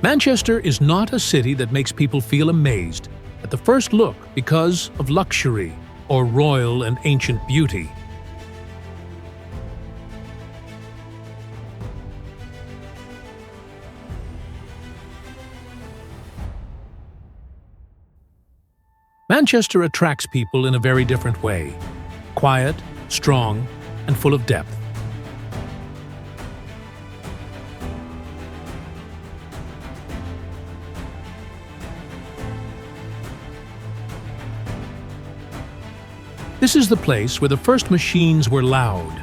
Manchester is not a city that makes people feel amazed at the first look because of luxury or royal and ancient beauty. Manchester attracts people in a very different way: quiet, strong, and full of depth. This is the place where the first machines were loud,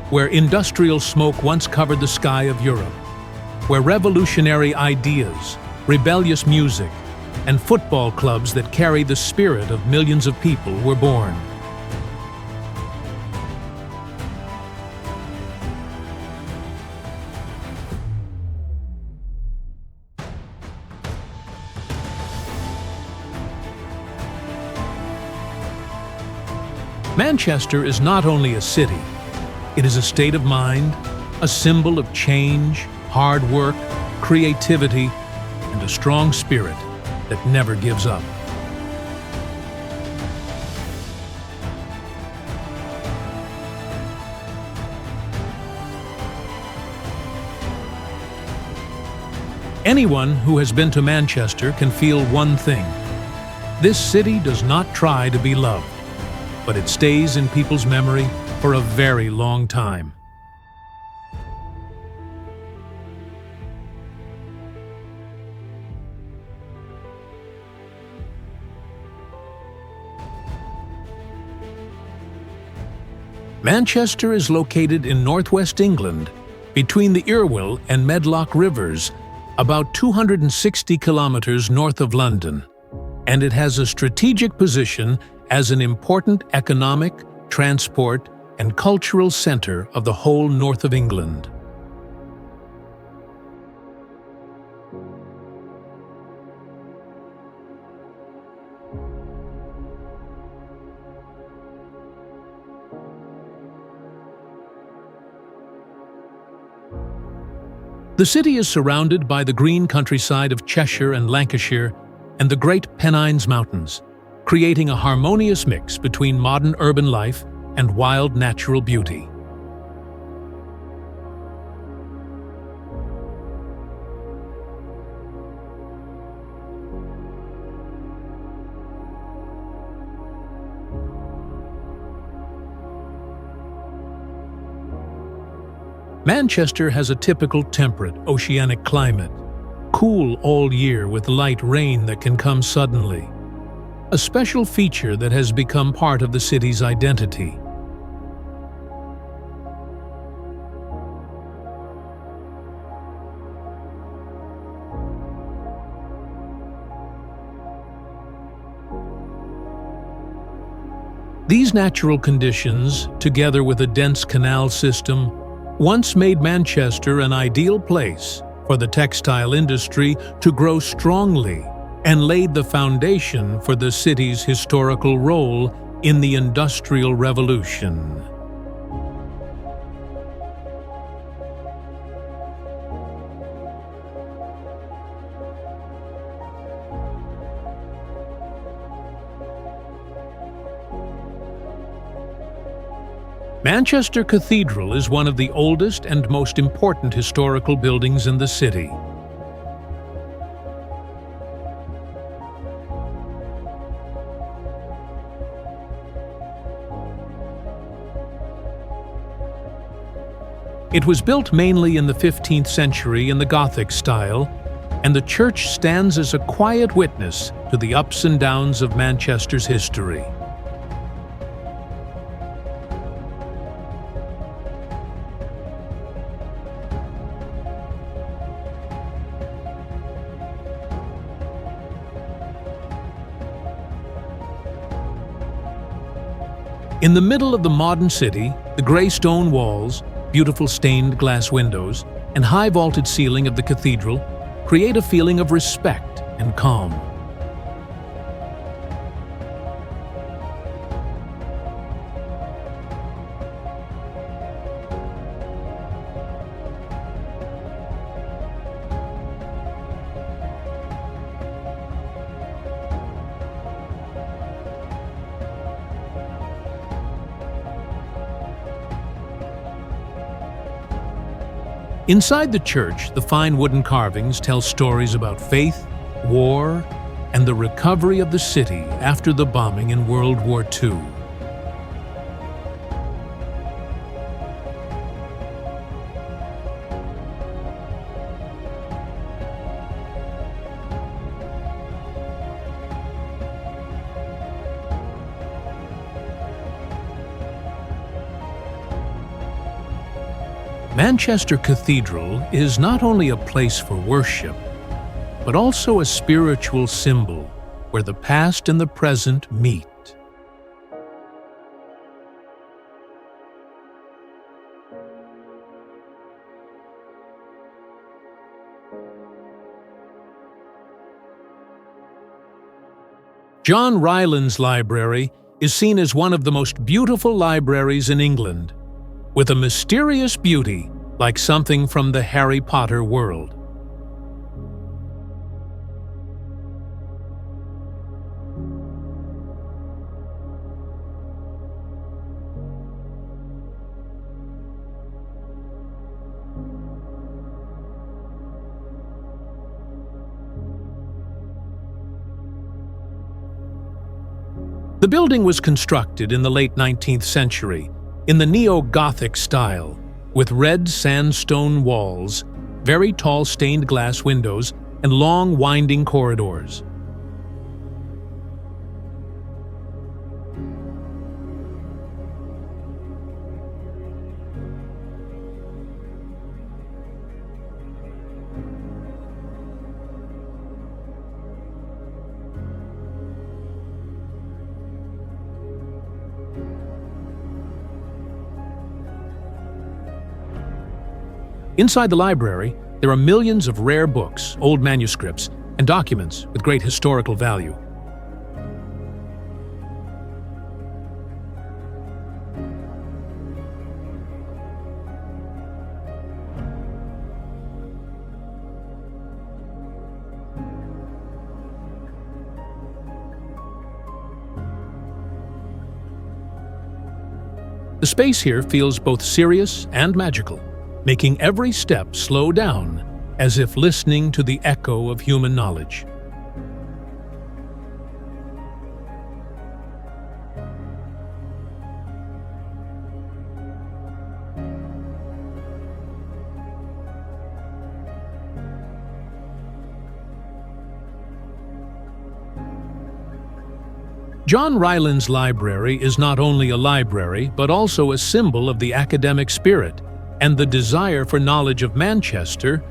where industrial smoke once covered the sky of Europe, where revolutionary ideas, rebellious music, and football clubs that carry the spirit of millions of people were born. Manchester is not only a city, it is a state of mind, a symbol of change, hard work, creativity, and a strong spirit that never gives up. Anyone who has been to Manchester can feel one thing: this city does not try to be loved, but it stays in people's memory for a very long time. Manchester is located in northwest England, between the Irwell and Medlock rivers, about 260 kilometers north of London, and it has a strategic position as an important economic, transport, and cultural center of the whole north of England. The city is surrounded by the green countryside of Cheshire and Lancashire and the great Pennines Mountains, creating a harmonious mix between modern urban life and wild natural beauty. Manchester has a typical temperate, oceanic climate, cool all year with light rain that can come suddenly, a special feature that has become part of the city's identity. These natural conditions, together with a dense canal system, once made Manchester an ideal place for the textile industry to grow strongly and laid the foundation for the city's historical role in the Industrial Revolution. Manchester Cathedral is one of the oldest and most important historical buildings in the city. It was built mainly in the 15th century in the Gothic style, and the church stands as a quiet witness to the ups and downs of Manchester's history. In the middle of the modern city, the grey stone walls, beautiful stained glass windows, and high vaulted ceiling of the cathedral create a feeling of respect and calm. Inside the church, the fine wooden carvings tell stories about faith, war, and the recovery of the city after the bombing in World War II. Manchester Cathedral is not only a place for worship, but also a spiritual symbol where the past and the present meet. John Rylands Library is seen as one of the most beautiful libraries in England, with a mysterious beauty like something from the Harry Potter world. The building was constructed in the late 19th century in the neo-Gothic style, with red sandstone walls, very tall stained glass windows, and long winding corridors. Inside the library, there are millions of rare books, old manuscripts, and documents with great historical value. The space here feels both serious and magical, making every step slow down, as if listening to the echo of human knowledge. John Rylands Library is not only a library, but also a symbol of the academic spirit and the desire for knowledge of Manchester.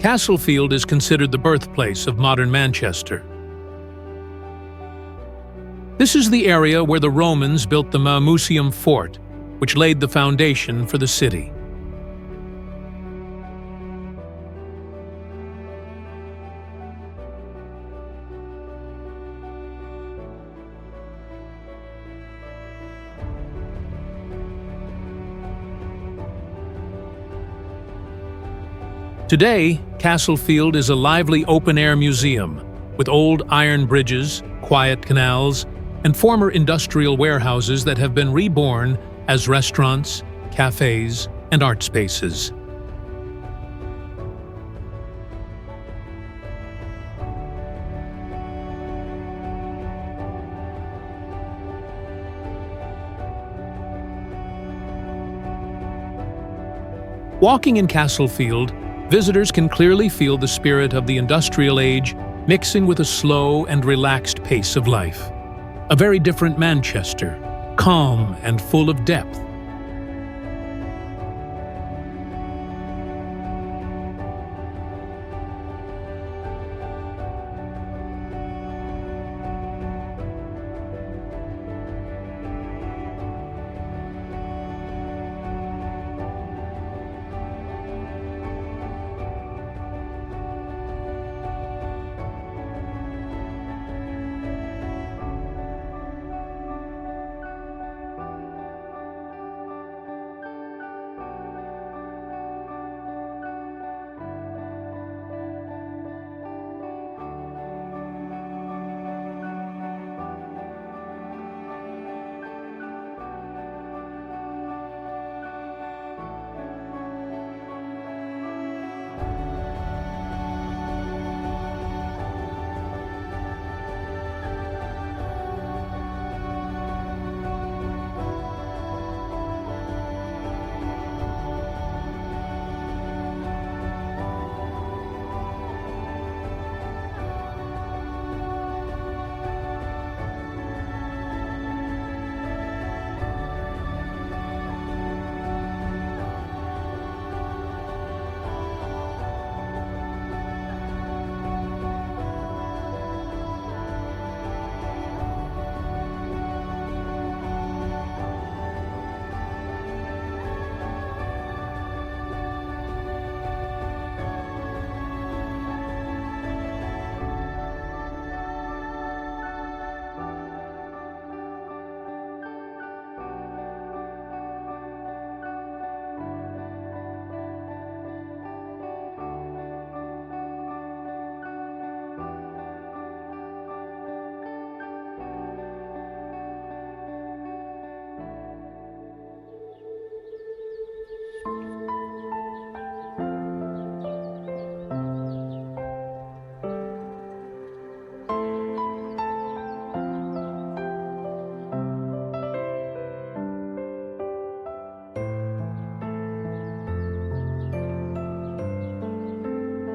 Castlefield is considered the birthplace of modern Manchester. This is the area where the Romans built the Maumusium fort, which laid the foundation for the city. Today, Castlefield is a lively open-air museum with old iron bridges, quiet canals, and former industrial warehouses that have been reborn as restaurants, cafes, and art spaces. Walking in Castlefield, visitors can clearly feel the spirit of the industrial age mixing with a slow and relaxed pace of life. A very different Manchester, calm and full of depth.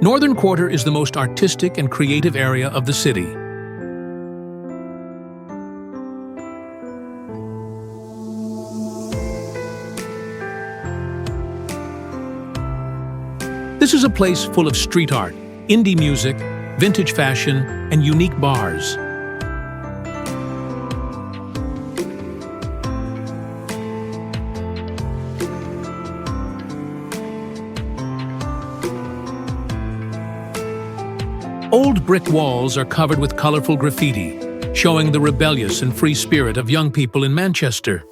Northern Quarter is the most artistic and creative area of the city. This is a place full of street art, indie music, vintage fashion, and unique bars. Old brick walls are covered with colorful graffiti, showing the rebellious and free spirit of young people in Manchester.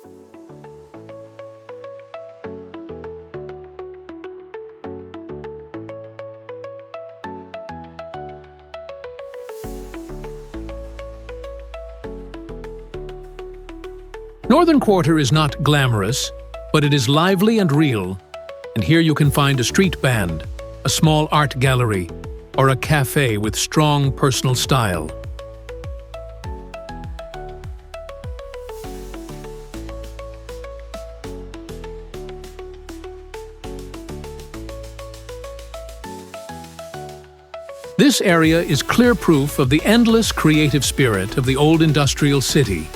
Northern Quarter is not glamorous, but it is lively and real, and here you can find a street band, a small art gallery, or a cafe with strong personal style. This area is clear proof of the endless creative spirit of the old industrial city.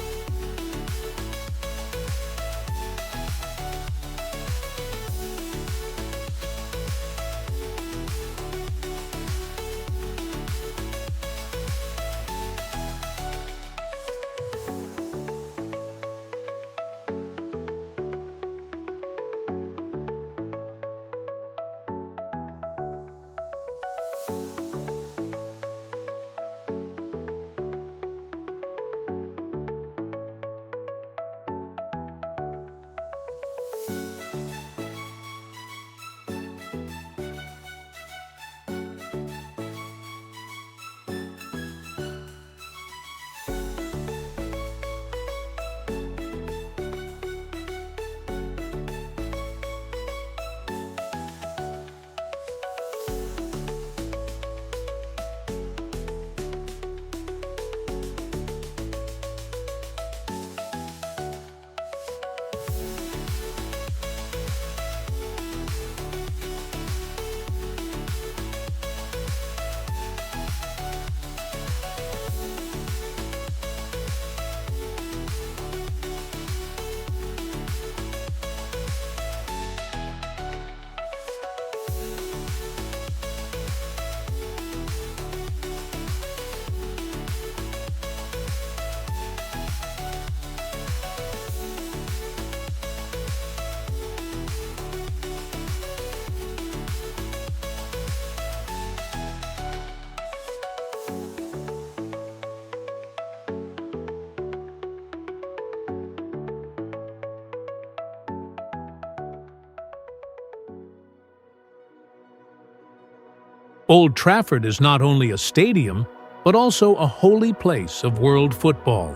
Old Trafford is not only a stadium, but also a holy place of world football.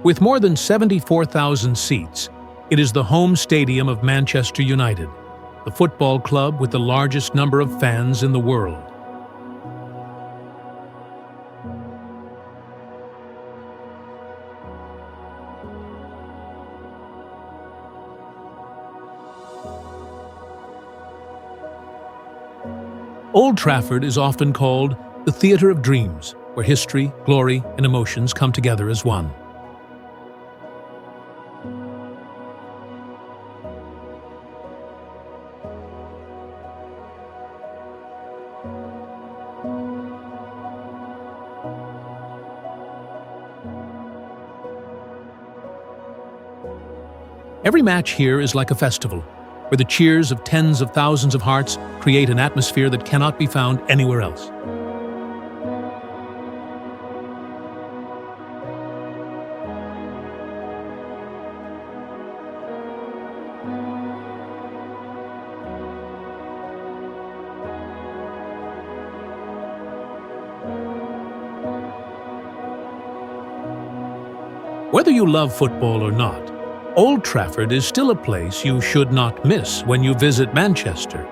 With more than 74,000 seats, it is the home stadium of Manchester United, the football club with the largest number of fans in the world. Old Trafford is often called the Theatre of Dreams, where history, glory, and emotions come together as one. Every match here is like a festival, where the cheers of tens of thousands of hearts create an atmosphere that cannot be found anywhere else. Whether you love football or not, Old Trafford is still a place you should not miss when you visit Manchester.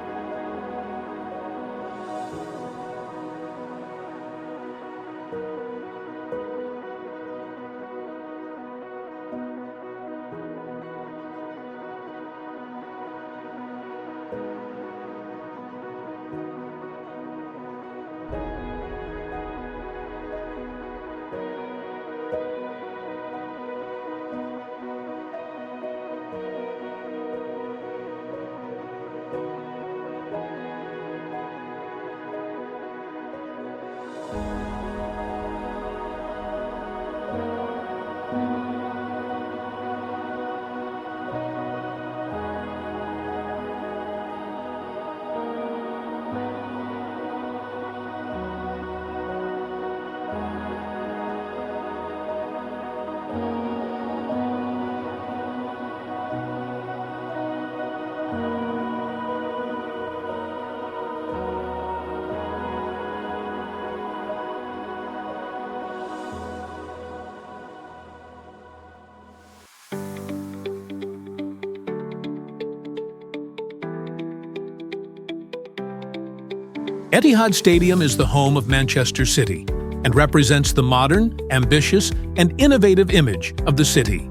Etihad Stadium is the home of Manchester City and represents the modern, ambitious, and innovative image of the city.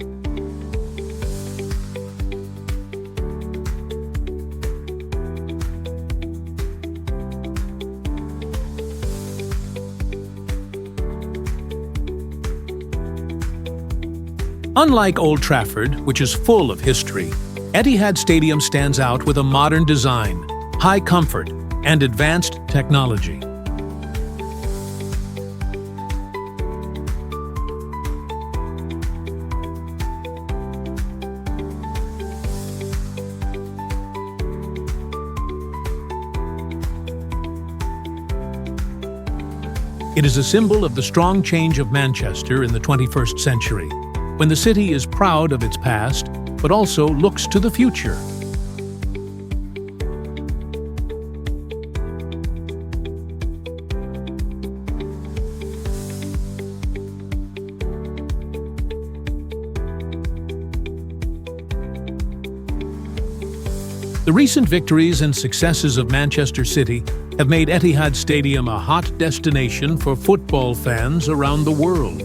Unlike Old Trafford, which is full of history, Etihad Stadium stands out with a modern design, high comfort, and advanced technology. It is a symbol of the strong change of Manchester in the 21st century, when the city is proud of its past, but also looks to the future. The recent victories and successes of Manchester City have made Etihad Stadium a hot destination for football fans around the world.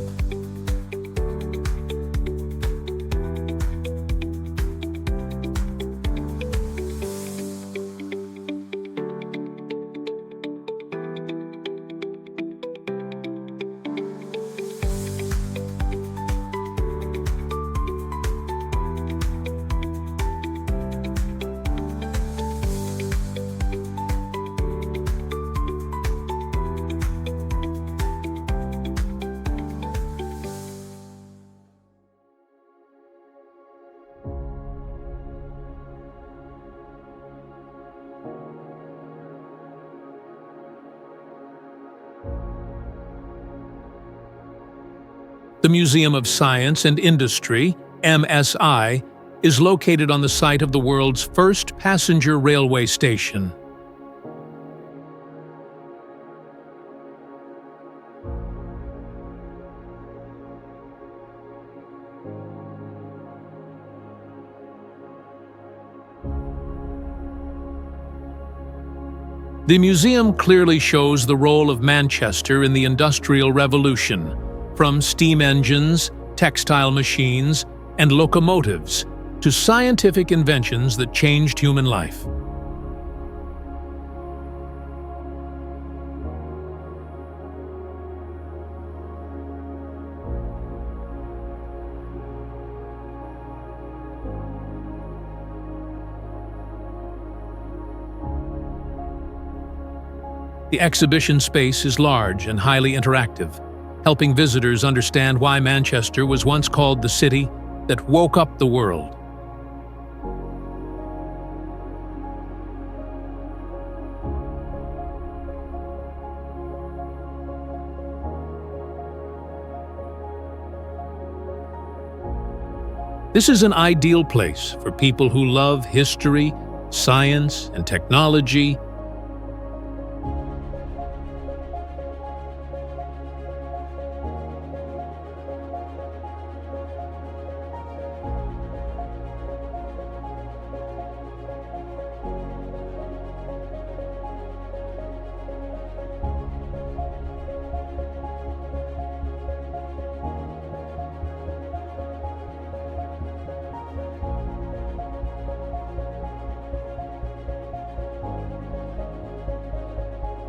The Museum of Science and Industry, MSI, is located on the site of the world's first passenger railway station. The museum clearly shows the role of Manchester in the Industrial Revolution, from steam engines, textile machines, and locomotives, to scientific inventions that changed human life. The exhibition space is large and highly interactive, helping visitors understand why Manchester was once called the city that woke up the world. This is an ideal place for people who love history, science, and technology.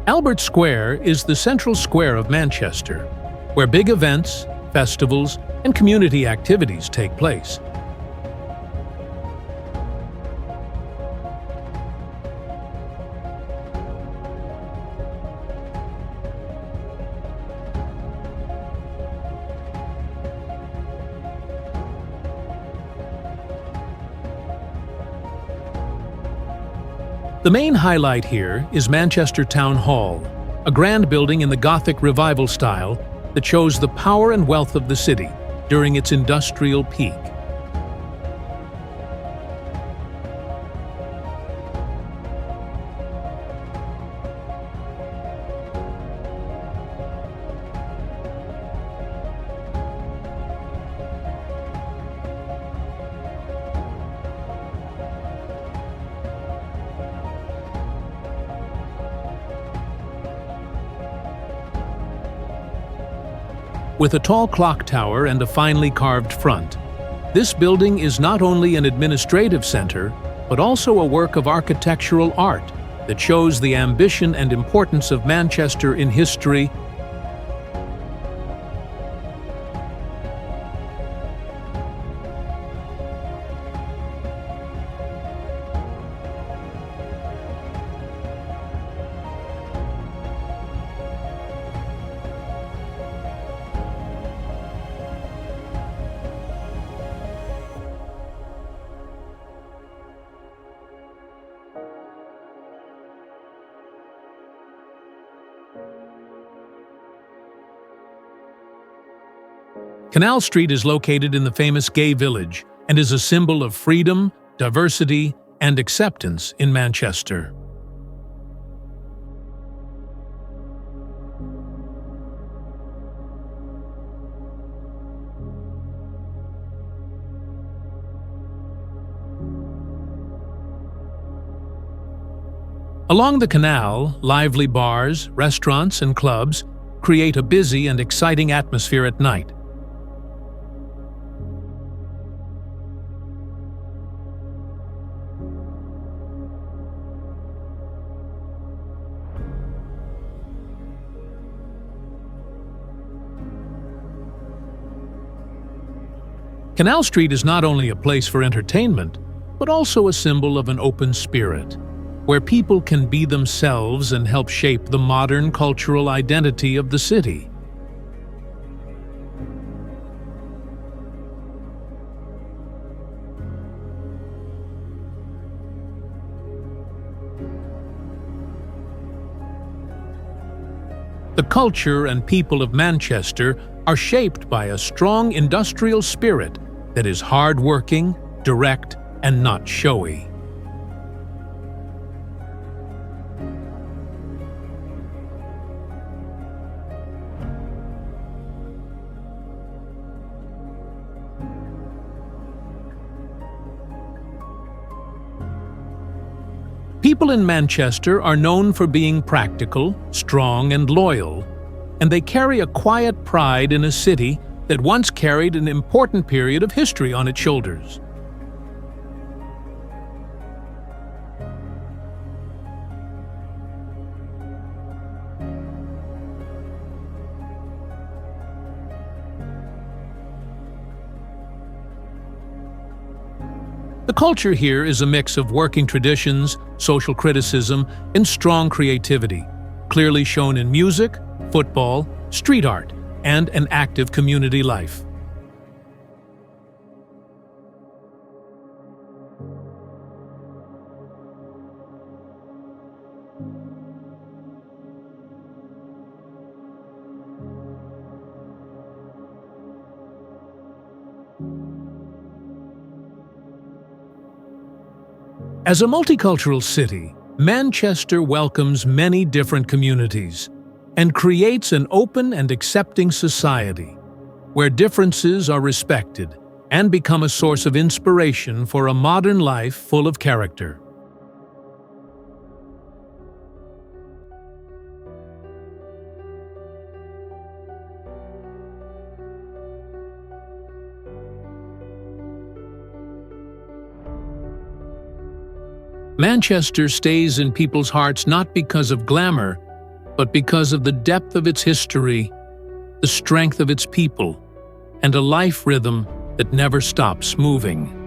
Albert Square is the central square of Manchester, where big events, festivals, and community activities take place. The main highlight here is Manchester Town Hall, a grand building in the Gothic Revival style that shows the power and wealth of the city during its industrial peak. With a tall clock tower and a finely carved front, this building is not only an administrative center, but also a work of architectural art that shows the ambition and importance of Manchester in history. Canal Street is located in the famous Gay Village and is a symbol of freedom, diversity, and acceptance in Manchester. Along the canal, lively bars, restaurants, and clubs create a busy and exciting atmosphere at night. Canal Street is not only a place for entertainment, but also a symbol of an open spirit, where people can be themselves and help shape the modern cultural identity of the city. The culture and people of Manchester are shaped by a strong industrial spirit that is hard-working, direct, and not showy. People in Manchester are known for being practical, strong, and loyal, and they carry a quiet pride in a city that once carried an important period of history on its shoulders. The culture here is a mix of working traditions, social criticism, and strong creativity, clearly shown in music, football, street art, and an active community life. As a multicultural city, Manchester welcomes many different communities and creates an open and accepting society where differences are respected and become a source of inspiration for a modern life full of character. Manchester stays in people's hearts not because of glamour, but because of the depth of its history, the strength of its people, and a life rhythm that never stops moving.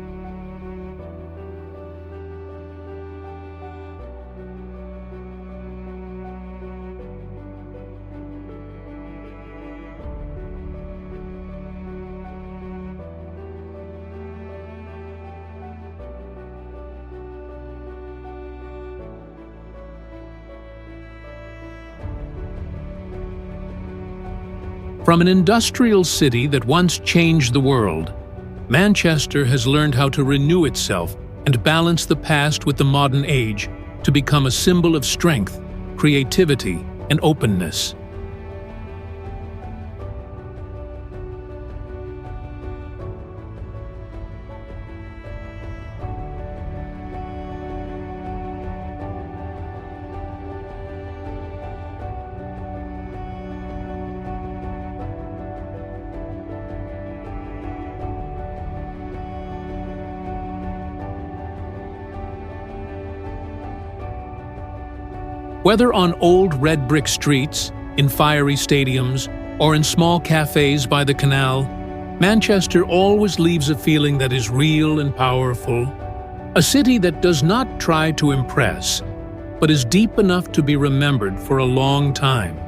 From an industrial city that once changed the world, Manchester has learned how to renew itself and balance the past with the modern age to become a symbol of strength, creativity, and openness. Whether on old red brick streets, in fiery stadiums, or in small cafes by the canal, Manchester always leaves a feeling that is real and powerful. A city that does not try to impress, but is deep enough to be remembered for a long time.